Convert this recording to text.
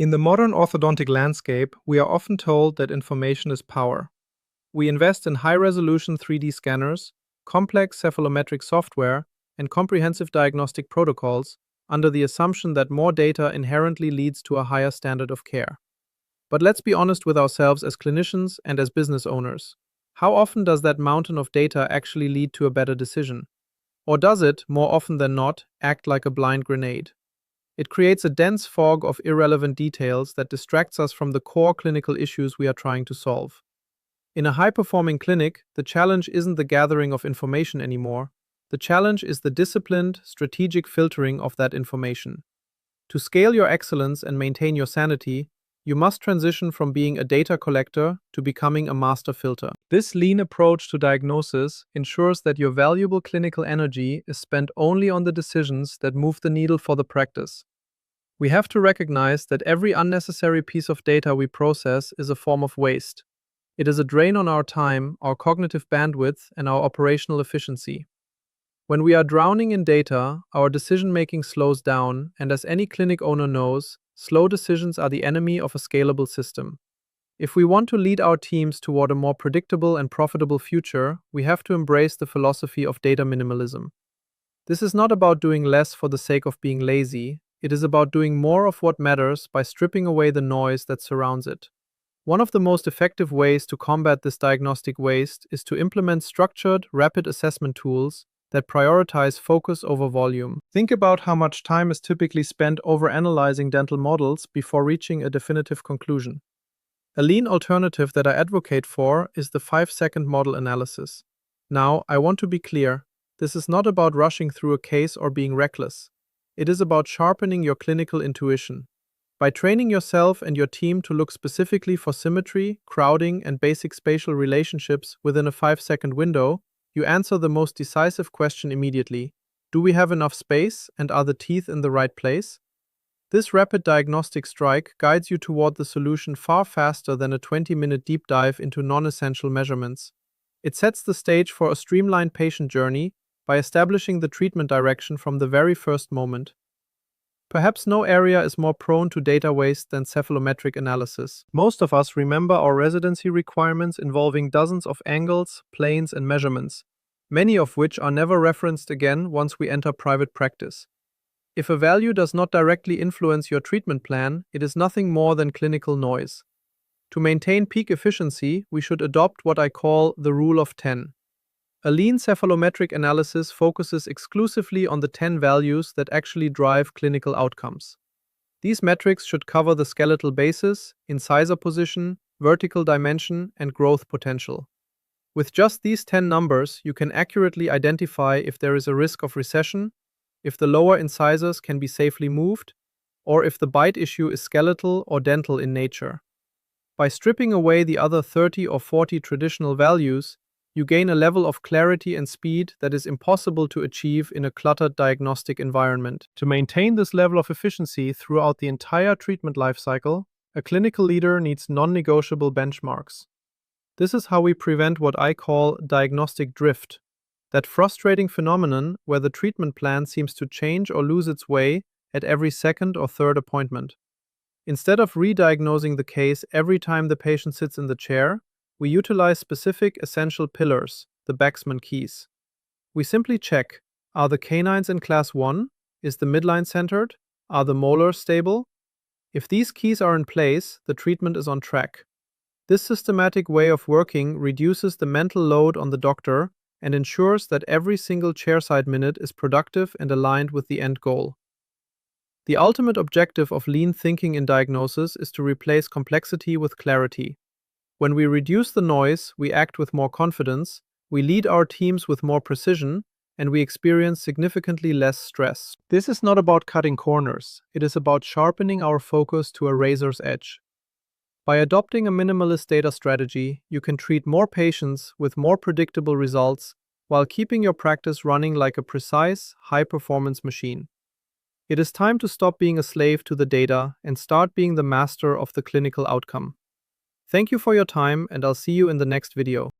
In the modern orthodontic landscape, we are often told that information is power. We invest in high-resolution 3D scanners, complex cephalometric software, and comprehensive diagnostic protocols under the assumption that more data inherently leads to a higher standard of care. But let's be honest with ourselves as clinicians and as business owners. How often does that mountain of data actually lead to a better decision? Or does it, more often than not, act like a blind grenade? It creates a dense fog of irrelevant details that distracts us from the core clinical issues we are trying to solve. In a high-performing clinic, the challenge isn't the gathering of information anymore. The challenge is the disciplined, strategic filtering of that information. To scale your excellence and maintain your sanity, you must transition from being a data collector to becoming a master filter. This lean approach to diagnosis ensures that your valuable clinical energy is spent only on the decisions that move the needle for the practice. We have to recognize that every unnecessary piece of data we process is a form of waste. It is a drain on our time, our cognitive bandwidth, and our operational efficiency. When we are drowning in data, our decision-making slows down, and as any clinic owner knows, slow decisions are the enemy of a scalable system. If we want to lead our teams toward a more predictable and profitable future, we have to embrace the philosophy of data minimalism. This is not about doing less for the sake of being lazy. It is about doing more of what matters by stripping away the noise that surrounds it. One of the most effective ways to combat this diagnostic waste is to implement structured, rapid assessment tools that prioritize focus over volume. Think about how much time is typically spent overanalyzing dental models before reaching a definitive conclusion. A lean alternative that I advocate for is the 5-second model analysis. Now, I want to be clear, this is not about rushing through a case or being reckless. It is about sharpening your clinical intuition. By training yourself and your team to look specifically for symmetry, crowding, and basic spatial relationships within a 5-second window, you answer the most decisive question immediately. Do we have enough space, and are the teeth in the right place? This rapid diagnostic strike guides you toward the solution far faster than a 20-minute deep dive into non-essential measurements. It sets the stage for a streamlined patient journey by establishing the treatment direction from the very first moment. Perhaps no area is more prone to data waste than cephalometric analysis. Most of us remember our residency requirements involving dozens of angles, planes, and measurements, many of which are never referenced again once we enter private practice. If a value does not directly influence your treatment plan, it is nothing more than clinical noise. To maintain peak efficiency, we should adopt what I call the rule of 10. A lean cephalometric analysis focuses exclusively on the 10 values that actually drive clinical outcomes. These metrics should cover the skeletal basis, incisor position, vertical dimension, and growth potential. With just these 10 numbers, you can accurately identify if there is a risk of recession, if the lower incisors can be safely moved, or if the bite issue is skeletal or dental in nature. By stripping away the other 30 or 40 traditional values, you gain a level of clarity and speed that is impossible to achieve in a cluttered diagnostic environment. To maintain this level of efficiency throughout the entire treatment lifecycle, a clinical leader needs non-negotiable benchmarks. This is how we prevent what I call diagnostic drift, that frustrating phenomenon where the treatment plan seems to change or lose its way at every second or third appointment. Instead of re-diagnosing the case every time the patient sits in the chair, we utilize specific essential pillars, the Baxmann keys. We simply check, are the canines in class 1? Is the midline centered? Are the molars stable? If these keys are in place, the treatment is on track. This systematic way of working reduces the mental load on the doctor and ensures that every single chairside minute is productive and aligned with the end goal. The ultimate objective of lean thinking in diagnosis is to replace complexity with clarity. When we reduce the noise, we act with more confidence, we lead our teams with more precision, and we experience significantly less stress. This is not about cutting corners, it is about sharpening our focus to a razor's edge. By adopting a minimalist data strategy, you can treat more patients with more predictable results while keeping your practice running like a precise, high-performance machine. It is time to stop being a slave to the data and start being the master of the clinical outcome. Thank you for your time, and I'll see you in the next video.